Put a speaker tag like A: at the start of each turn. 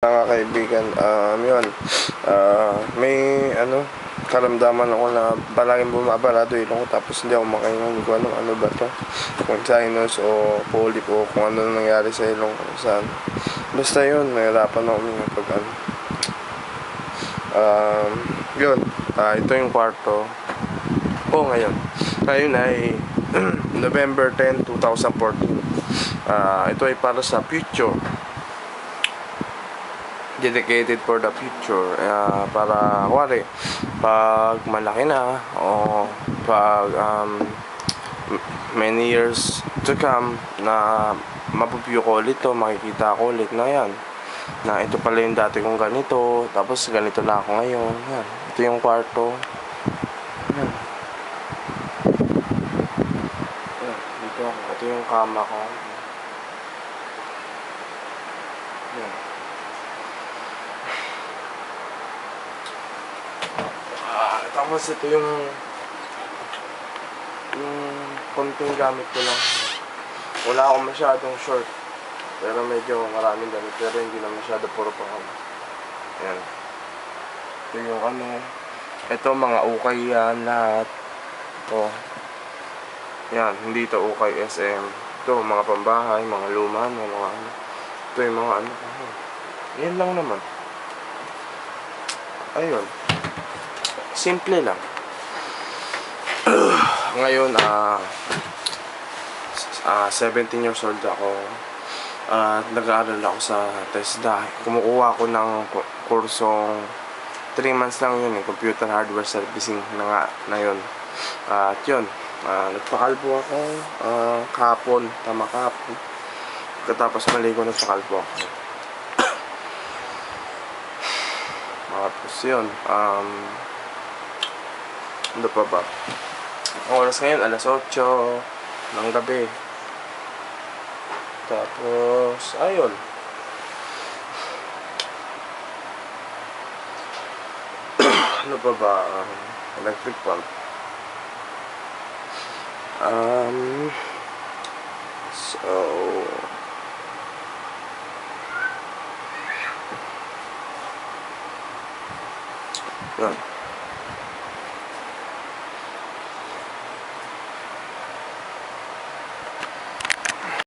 A: Mga kaibigan, yun, may karamdaman ako na palaging bumabalado ilong ko tapos hindi ako makahinga. Hindi ko ano ba to, kung sinus o polyp o kung ano nangyari sa ilong ko, saan. Basta yun, nahirapan ako pag yun, ito yung kwarto ko ngayon. Ngayon ay November 10, 2014. Ito ay para sa future, dedicated for the future, para kuwari pag malaki na o pag many years to come na mapupuyo ko ulit to, makikita ko ulit na yan, na ito pala yung dati kong ganito, tapos ganito na ako ngayon. Yan, ito yung kwarto. Yan. Yan, dito ako, ito yung kama ko. Yan. Tapos ito yung konting gamit ko lang. Wala akong masyadong short, pero medyo maraming gamit, pero hindi na masyado, puro pa kami. Ayan. Ito yung ito mga ukay yan lahat. Ito. Yan, hindi ito ukay SM. Ito mga pambahay, mga luma, mga ito yung mga yan lang naman. Ayun. Simple lang. Ngayon, 17 years old ako. Nag-aaral ako sa TESDA. Kumukuha ako ng kursong 3 months lang yun, computer hardware servicing na yun. At yun, nagpakalbo ako kahapon, tama kahapon. Katapos maligo, nagpakalbo ako. Tapos yun, ano pa ba? Ang oras ngayon, alas 8 ng gabi. Tapos, ayun. Ano pa ba? Electric pump. So, yun.